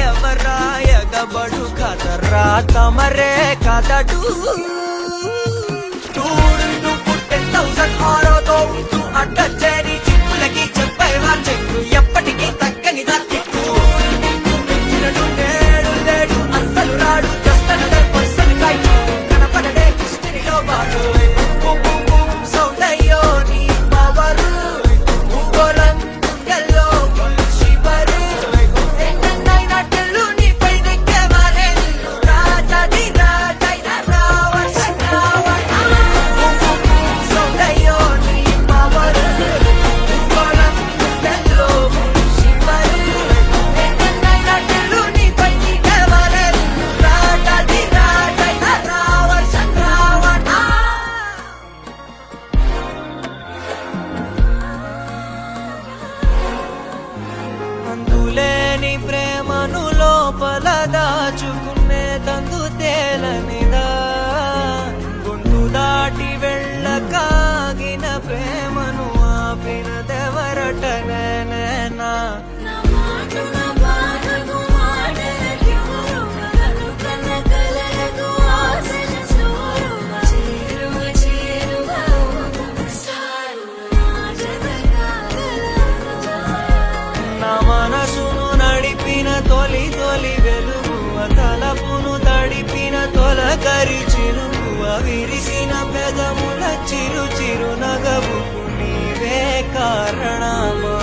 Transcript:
ఎవరాయగబడు కదరా తమరే కదడు చూడు పుట్టే 1006తో ఉంటూ అడ్డచేరి చిక్కులకి చెప్పేవా చెక్కు ఎప్పటికీ తగ్గని దక్కు నేడు లేడు అస్సలు రాడు జస్తనడే పర్సన్ కైట్ కనపడడే హిస్టరీలో వాడు సౌందయ్యో నీ పవరు భూగోళం గుండెల్లో శివరు ఎన్నైనా టెల్లు నీ పైనెక్కే వారే రాజాది రాజైన రావణ సౌందయ్యో నీ పవరు భూగోళం గుండెల్లో శివరు ఎన్నైనా టెల్లు నీ పైనెక్కే వారే రాజాది రాజైన రావణ అందులేని ప్రేమను లోపల దాచుకునే తందు తేలనిదా గుండు దాటి వెళ్ళకాగిన ప్రేమను ఆపినదెవరటనేనా నా మనసును నడిపిన తొలి తొలి వెలుగువ తలపును తడిపిన తొలకరి చిరుగువ విరిసిన పెదముల చిరు చిరు నగవుకు నీవే కారణమా